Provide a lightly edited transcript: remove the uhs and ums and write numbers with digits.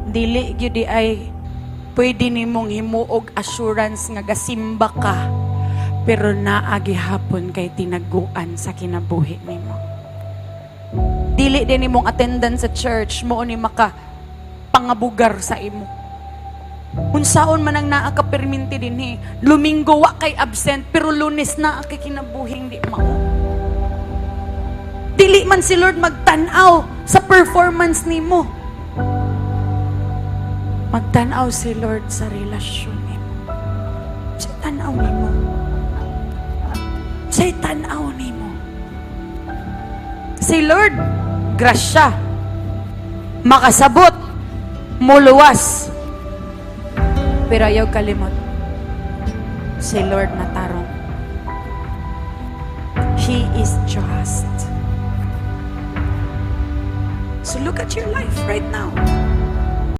dili gyud di ay pwede nimong himuog assurance nga gasimba ka pero naagi hapon kay tinaguan sa kinabuhi nimo. Dili din nimong attendance sa church mo ni maka pangabugar sa imo. Unsaon man ang naa ka perminti dinhi, Luminggo wa kay absent pero Lunes na kay kinabuhing di mao. Dili man si Lord magtan-aw sa performance nimo. Magtan-aw si Lord sa relasyon nimo. Sa tan-aw nimo. Sa tan-aw nimo. Si Lord, grasya, makasabot, muluwas. Pero ayaw kalimot. Si Lord matarong. He is just. So look at your life right now.